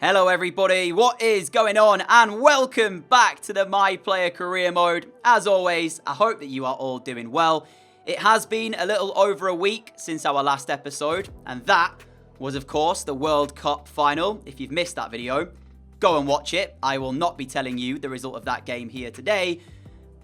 Hello everybody, what is going on? And welcome back to the My Player Career Mode. As always, I hope that you are all doing well. It has been a little over a week since our last episode, and that was of course the World Cup final. If you've missed that video, go and watch it. I will not be telling you the result of that game here today,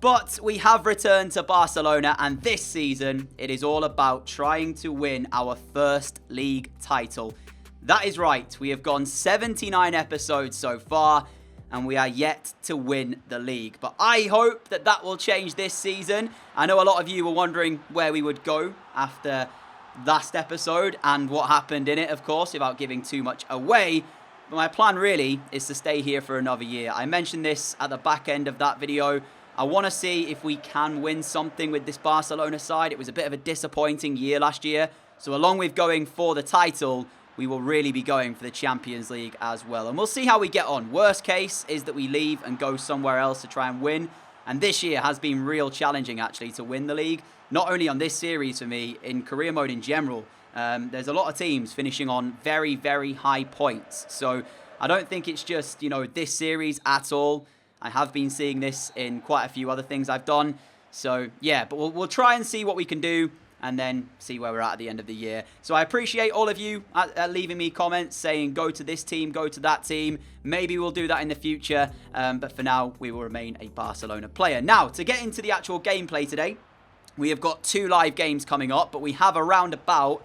but we have returned to Barcelona, and this season it is all about trying to win our first league title. That is right, we have gone 79 episodes so far, and we are yet to win the league. But I hope that that will change this season. I know a lot of you were wondering where we would go after last episode, and what happened in it, of course, without giving too much away. But my plan really is to stay here for another year. I mentioned this at the back end of that video. I want to see if we can win something with this Barcelona side. It was a bit of a disappointing year last year. So along with going for the title, we will really be going for the Champions League as well. And we'll see how we get on. Worst case is that we leave and go somewhere else to try and win. And this year has been real challenging, actually, to win the league. Not only on this series for me, in career mode in general. There's a lot of teams finishing on very, very high points. So I don't think it's just, this series at all. I have been seeing this in quite a few other things I've done. So, yeah, but we'll try and see what we can do, and then see where we're at the end of the year. So I appreciate all of you leaving me comments saying go to this team, go to that team. Maybe we'll do that in the future, but for now, we will remain a Barcelona player. Now, to get into the actual gameplay today, we have got 2 live games coming up, but we have around about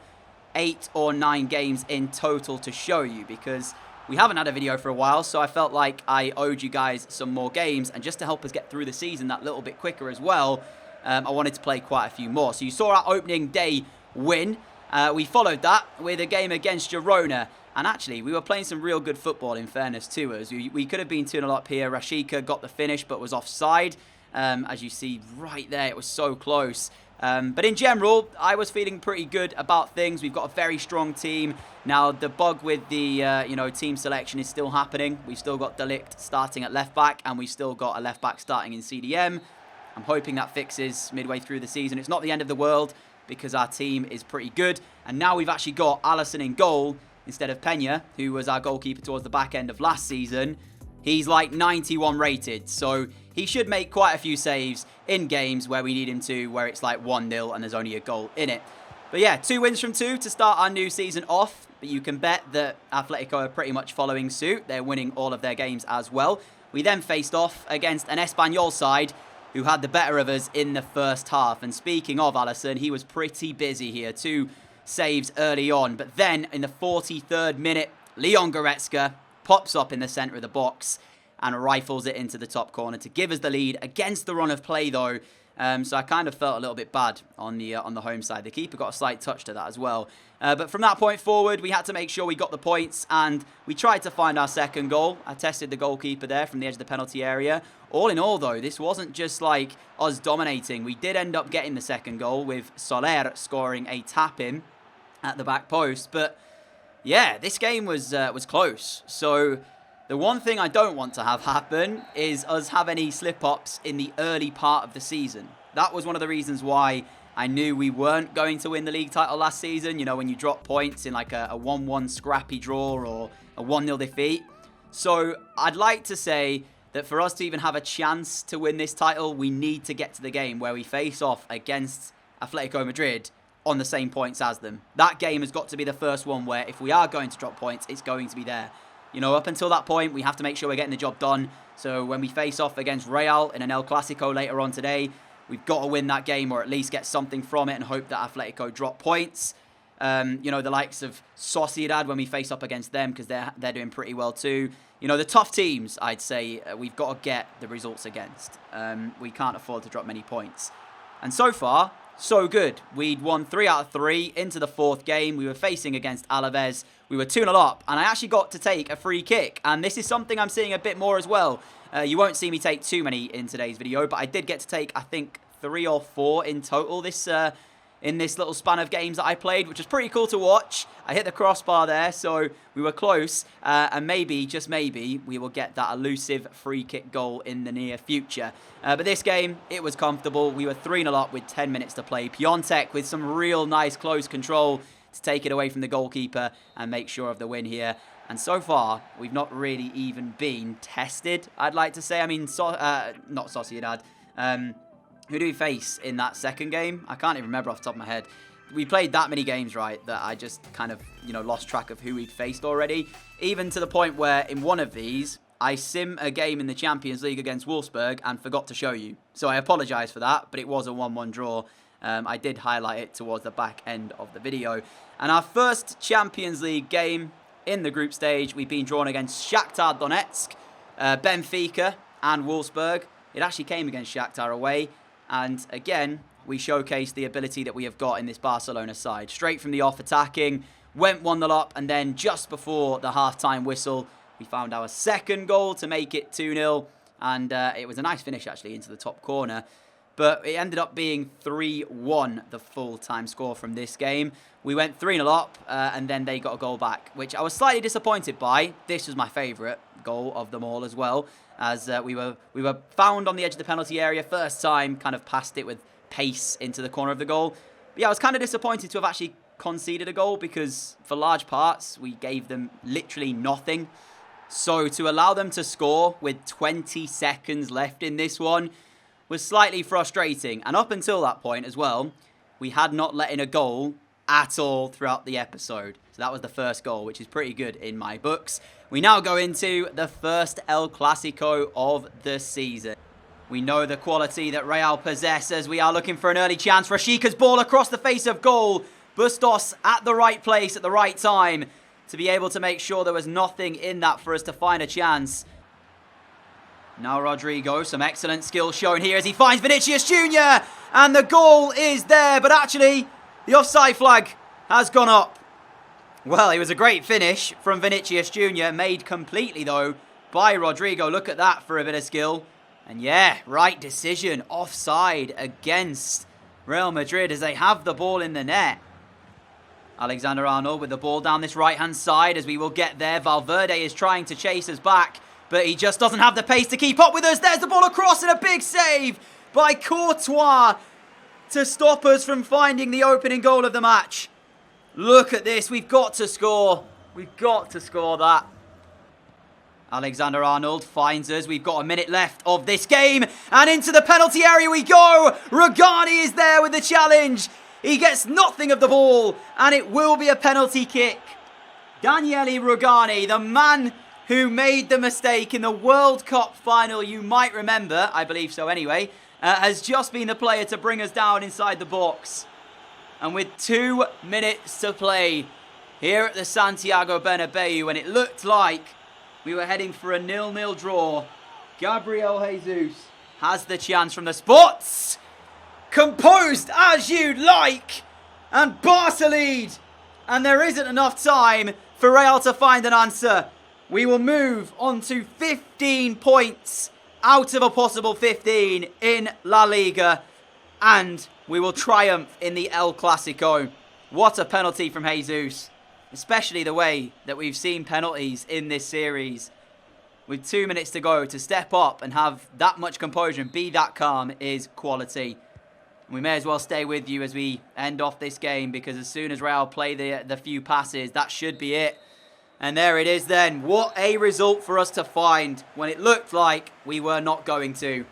8 or 9 games in total to show you, because we haven't had a video for a while, so I felt like I owed you guys some more games, and just to help us get through the season that little bit quicker as well, I wanted to play quite a few more. So you saw our opening day win. We followed that with a game against Girona. And actually, we were playing some real good football, in fairness to us. We could have been 2-0 up here. Rashika got the finish, but was offside. As you see right there, it was so close. But in general, I was feeling pretty good about things. We've got a very strong team. Now, the bug with the team selection is still happening. We've still got Delict starting at left back, and we've still got a left back starting in CDM. I'm hoping that fixes midway through the season. It's not the end of the world because our team is pretty good. And now we've actually got Alisson in goal instead of Peña, who was our goalkeeper towards the back end of last season. He's like 91 rated, so he should make quite a few saves in games where we need him to, where it's like 1-0 and there's only a goal in it. But yeah, 2 wins from 2 to start our new season off. But you can bet that Atletico are pretty much following suit. They're winning all of their games as well. We then faced off against an Espanyol side who had the better of us in the first half. And speaking of Alisson, he was pretty busy here. 2 saves early on. But then in the 43rd minute, Leon Goretzka pops up in the centre of the box and rifles it into the top corner to give us the lead against the run of play, though. So I kind of felt a little bit bad on the home side. The keeper got a slight touch to that as well. But from that point forward, we had to make sure we got the points, and we tried to find our second goal. I tested the goalkeeper there from the edge of the penalty area. All in all, though, this wasn't just like us dominating. We did end up getting the second goal with Soler scoring a tap-in at the back post. But yeah, this game was close. So the one thing I don't want to have happen is us have any slip-ups in the early part of the season. That was one of the reasons why I knew we weren't going to win the league title last season. You know, when you drop points in like a 1-1 scrappy draw or a 1-0 defeat. So I'd like to say that for us to even have a chance to win this title, we need to get to the game where we face off against Atletico Madrid on the same points as them. That game has got to be the first one where if we are going to drop points, it's going to be there. You know, up until that point, we have to make sure we're getting the job done. So when we face off against Real in an El Clasico later on today, we've got to win that game or at least get something from it and hope that Atletico drop points. The likes of Sociedad when we face up against them, because they're doing pretty well too. The tough teams, I'd say, we've got to get the results against. We can't afford to drop many points. And so far, so good. We'd won 3 out of 3 into the 4th game. We were facing against Alaves. We were 2-0 up, and I actually got to take a free kick. And this is something I'm seeing a bit more as well. You won't see me take too many in today's video, but I did get to take, I think, 3 or 4 in total in this little span of games that I played, which was pretty cool to watch. I hit the crossbar there, so we were close. And maybe, just maybe, we will get that elusive free kick goal in the near future. But this game, it was comfortable. We were 3-0 up with 10 minutes to play. Piontek with some real nice close control to take it away from the goalkeeper and make sure of the win here. And so far, we've not really even been tested, I'd like to say. I mean, not Sociedad. Who do we face in that second game? I can't even remember off the top of my head. We played that many games, right, that I just kind of, lost track of who we'd faced already. Even to the point where in one of these, I sim a game in the Champions League against Wolfsburg and forgot to show you. So I apologise for that, but it was a 1-1 draw. I did highlight it towards the back end of the video. And our first Champions League game in the group stage, we've been drawn against Shakhtar Donetsk, Benfica and Wolfsburg. It actually came against Shakhtar away. And again, we showcased the ability that we have got in this Barcelona side. Straight from the off attacking, went 1-0 up, and then just before the half-time whistle, we found our second goal to make it 2-0. And it was a nice finish, actually, into the top corner. But it ended up being 3-1, the full-time score from this game. We went 3-0 up, and then they got a goal back, which I was slightly disappointed by. This was my favourite goal of them all as well, as we were found on the edge of the penalty area. First time, kind of passed it with pace into the corner of the goal. But yeah, I was kind of disappointed to have actually conceded a goal, because for large parts, we gave them literally nothing. So to allow them to score with 20 seconds left in this one was slightly frustrating. And up until that point as well, we had not let in a goal at all throughout the episode. So that was the first goal, which is pretty good in my books. We now go into the first El Clasico of the season. We know the quality that Real possess as we are looking for an early chance. Rashica's ball across the face of goal. Bustos at the right place at the right time to be able to make sure there was nothing in that for us to find a chance. Now Rodrigo, some excellent skill shown here as he finds Vinicius Jr. And the goal is there, but actually the offside flag has gone up. Well, it was a great finish from Vinicius Jr. Made completely, though, by Rodrigo. Look at that for a bit of skill. And yeah, right decision. Offside against Real Madrid as they have the ball in the net. Alexander-Arnold with the ball down this right-hand side as we will get there. Valverde is trying to chase us back, but he just doesn't have the pace to keep up with us. There's the ball across and a big save by Courtois to stop us from finding the opening goal of the match. Look at this. We've got to score. We've got to score that. Alexander-Arnold finds us. We've got a minute left of this game. And into the penalty area we go. Rugani is there with the challenge. He gets nothing of the ball. And it will be a penalty kick. Daniele Rugani, the man who made the mistake in the World Cup final, you might remember, I believe so anyway, has just been the player to bring us down inside the box. And with 2 minutes to play here at the Santiago Bernabeu, and it looked like we were heading for a 0-0 draw, Gabriel Jesus has the chance from the spots. Composed as you'd like. And Barca lead. And there isn't enough time for Real to find an answer. We will move on to 15 points out of a possible 15 in La Liga. And we will triumph in the El Clasico. What a penalty from Jesus. Especially the way that we've seen penalties in this series. With 2 minutes to go, to step up and have that much composure and be that calm is quality. We may as well stay with you as we end off this game, because as soon as Real play the few passes, that should be it. And there it is then. What a result for us to find when it looked like we were not going to.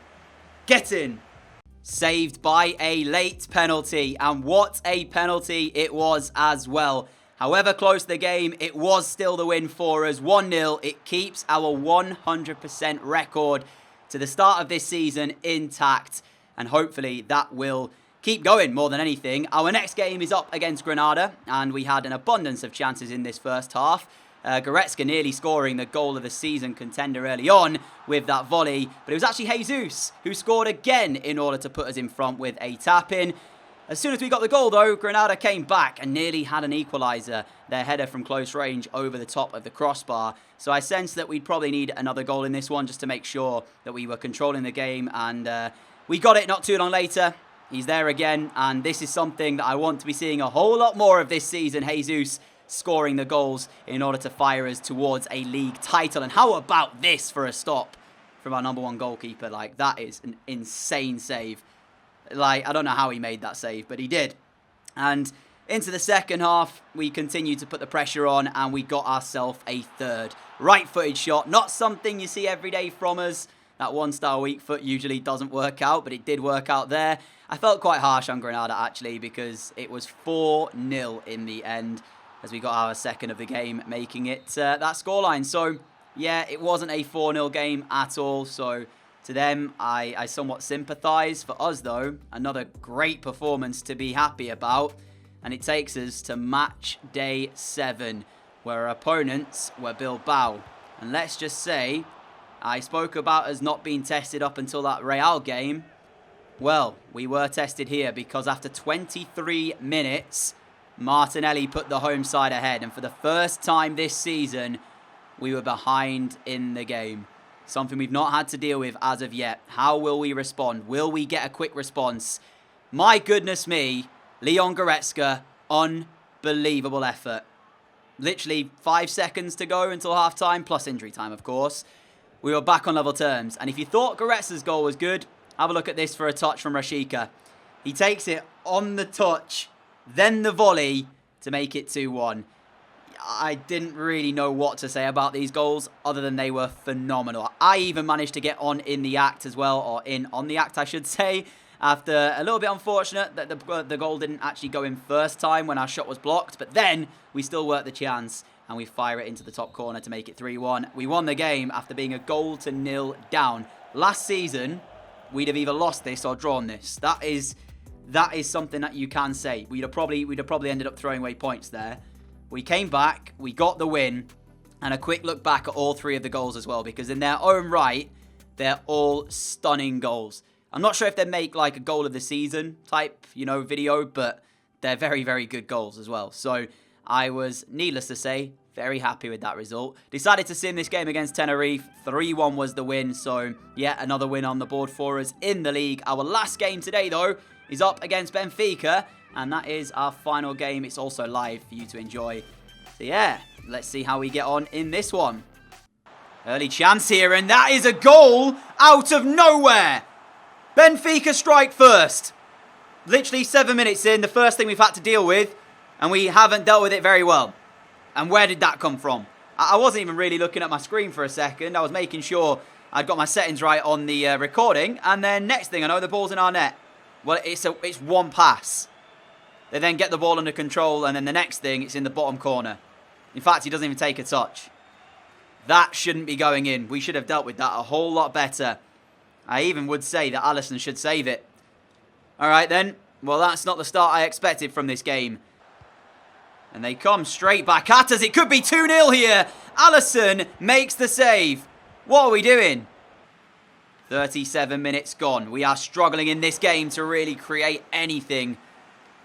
Get in. Saved by a late penalty. And what a penalty it was as well. However close the game, it was still the win for us. 1-0. It keeps our 100% record to the start of this season intact. And hopefully that will keep going more than anything. Our next game is up against Granada. And we had an abundance of chances in this first half. Goretzka nearly scoring the goal of the season contender early on with that volley. But it was actually Jesus who scored again in order to put us in front with a tap-in. As soon as we got the goal, though, Granada came back and nearly had an equaliser. Their header from close range over the top of the crossbar. So I sensed that we'd probably need another goal in this one just to make sure that we were controlling the game. And we got it not too long later. He's there again. And this is something that I want to be seeing a whole lot more of this season. Jesus scoring the goals in order to fire us towards a league title. And how about this for a stop from our number one goalkeeper? Like, that is an insane save. Like, I don't know how he made that save, but he did. And Into the second half, we continued to put the pressure on and we got ourselves a third. Right-footed shot, not something you see every day from us. That one-star weak foot usually doesn't work out, but it did work out there. I felt quite harsh on Granada, actually, because it was 4-0 in the end as we got our second of the game, making it that scoreline. So, yeah, it wasn't a 4-0 game at all, so to them, I somewhat sympathise. For us, though, another great performance to be happy about. And it takes us to match day 7, where our opponents were Bilbao. And let's just say, I spoke about us not being tested up until that Real game. Well, we were tested here because after 23 minutes, Martinelli put the home side ahead. And for the first time this season, we were behind in the game. Something we've not had to deal with as of yet. How will we respond? Will we get a quick response? My goodness me. Leon Goretzka, unbelievable effort. Literally 5 seconds to go until half-time, plus injury time, of course. We were back on level terms. And if you thought Goretzka's goal was good, have a look at this for a touch from Rashica. He takes it on the touch, then the volley to make it 2-1. I didn't really know what to say about these goals, other than they were phenomenal. I even managed to get on in the act as well, or on the act, I should say. After a little bit unfortunate that the goal didn't actually go in first time when our shot was blocked. But then we still worked the chance and we fire it into the top corner to make it 3-1. We won the game after being a 0 down. Last season, we'd have either lost this or drawn this. That is something that you can say. We'd have probably ended up throwing away points there. We came back, we got the win, and a quick look back at all 3 of the goals as well, because in their own right, they're all stunning goals. I'm not sure if they make like a goal of the season type, video, but they're very, very good goals as well. So I was, needless to say, very happy with that result. Decided to sim this game against Tenerife. 3-1 was the win. So yeah, another win on the board for us in the league. Our last game today, though, is up against Benfica. And that is our final game. It's also live for you to enjoy. So yeah, let's see how we get on in this one. Early chance here, and that is a goal out of nowhere. Benfica strike first. Literally 7 minutes in, the first thing we've had to deal with, and we haven't dealt with it very well. And where did that come from? I wasn't even really looking at my screen for a second. I was making sure I'd got my settings right on the recording, and then next thing I know, the ball's in our net. Well, it's one pass. They then get the ball under control, and then the next thing, it's in the bottom corner. In fact, he doesn't even take a touch. That shouldn't be going in. We should have dealt with that a whole lot better. I even would say that Alisson should save it. Alright then. Well, that's not the start I expected from this game. And they come straight back at us. It could be 2-0 here. Alisson makes the save. What are we doing? 37 minutes gone. We are struggling in this game to really create anything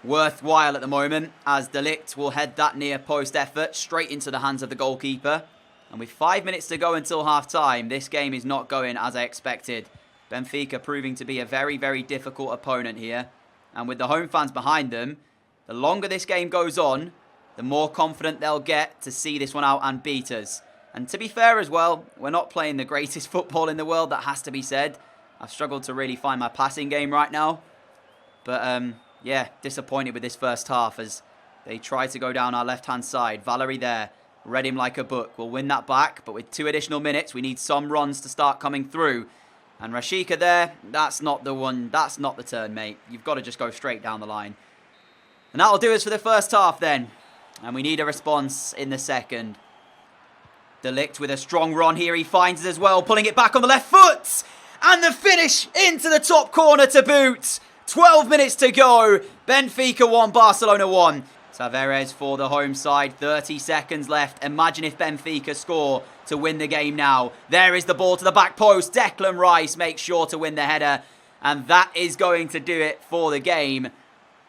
worthwhile at the moment, as De Ligt will head that near post effort straight into the hands of the goalkeeper. And with 5 minutes to go until half-time, this game is not going as I expected. Benfica proving to be a very, very difficult opponent here. And with the home fans behind them, the longer this game goes on, the more confident they'll get to see this one out and beat us. And to be fair as well, we're not playing the greatest football in the world, that has to be said. I've struggled to really find my passing game right now. But, yeah, disappointed with this first half as they try to go down our left-hand side. Valery there, read him like a book. We'll win that back, but with 2 additional minutes, we need some runs to start coming through. And Rashica there, that's not the one, that's not the turn, mate. You've got to just go straight down the line. And that'll do us for the first half then. And we need a response in the second. De Ligt with a strong run here. He finds it as well, pulling it back on the left foot. And the finish into the top corner to boot. 12 minutes to go. Benfica 1, Barcelona 1. Tavares for the home side. 30 seconds left. Imagine if Benfica score to win the game now. There is the ball to the back post. Declan Rice makes sure to win the header. And that is going to do it for the game.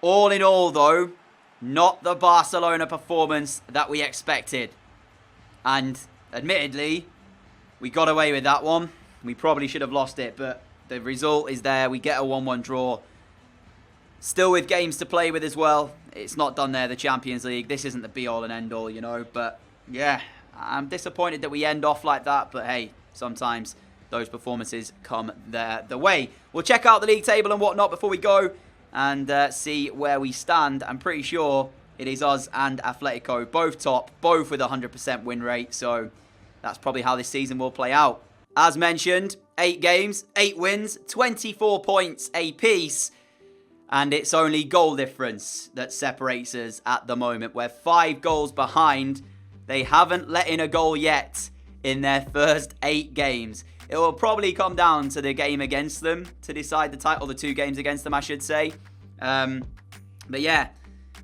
All in all, though, not the Barcelona performance that we expected. And admittedly, we got away with that one. We probably should have lost it, but the result is there. We get a 1-1 draw. Still with games to play with as well. It's not done there, the Champions League. This isn't the be-all and end-all, But, yeah, I'm disappointed that we end off like that. But, hey, sometimes those performances come the way. We'll check out the league table and whatnot before we go and see where we stand. I'm pretty sure it is us and Atletico, both top, both with a 100% win rate. So that's probably how this season will play out. As mentioned, 8 games, 8 wins, 24 points apiece. And it's only goal difference that separates us at the moment. We're 5 goals behind. They haven't let in a goal yet in their first 8 games. It will probably come down to the game against them to decide the title, the 2 games against them, I should say. But yeah,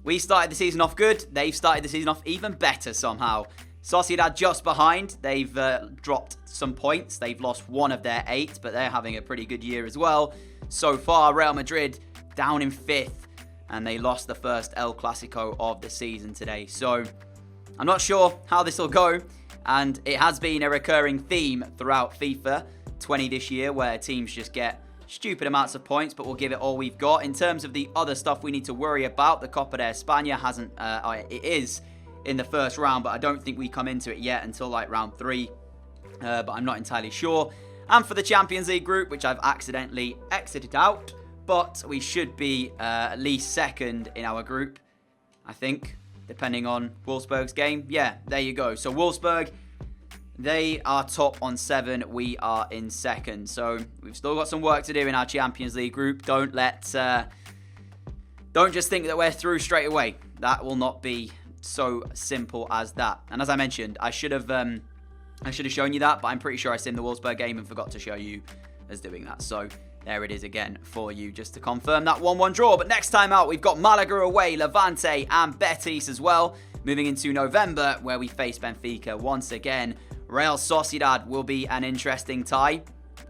we started the season off good. They've started the season off even better somehow. Sociedad just behind. They've dropped some points. They've lost 1 of their 8, but they're having a pretty good year as well. So far, Real Madrid down in 5th, and they lost the first El Clasico of the season today. So I'm not sure how this will go, and it has been a recurring theme throughout FIFA 20 this year where teams just get stupid amounts of points, but we'll give it all we've got. In terms of the other stuff we need to worry about, the Copa de España hasn't, it is in the first round, but I don't think we come into it yet until like round 3, but I'm not entirely sure. And for the Champions League group, which I've accidentally exited out, but we should be at least second in our group, I think, depending on Wolfsburg's game. Yeah, there you go. So Wolfsburg, they are top on 7. We are in second. So we've still got some work to do in our Champions League group. Don't just think that we're through straight away. That will not be so simple as that. And as I mentioned, I should have shown you that, but I'm pretty sure I simmed the Wolfsburg game and forgot to show you as doing that. So there it is again for you, just to confirm that 1-1 draw. But next time out, we've got Malaga away, Levante and Betis as well. Moving into November, where we face Benfica once again. Real Sociedad will be an interesting tie,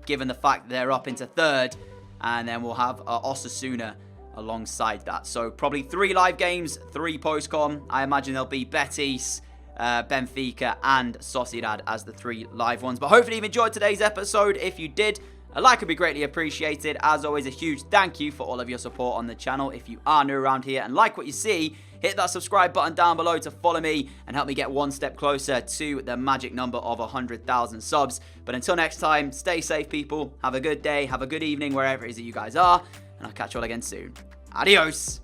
given the fact that they're up into 3rd. And then we'll have Osasuna alongside that. So probably 3 live games, 3 post-com. I imagine there'll be Betis, Benfica and Sociedad as the 3 live ones. But hopefully you've enjoyed today's episode. If you did, a like would be greatly appreciated. As always, a huge thank you for all of your support on the channel. If you are new around here and like what you see, hit that subscribe button down below to follow me and help me get one step closer to the magic number of 100,000 subs. But until next time, stay safe, people. Have a good day, have a good evening, wherever it is that you guys are. And I'll catch you all again soon. Adios.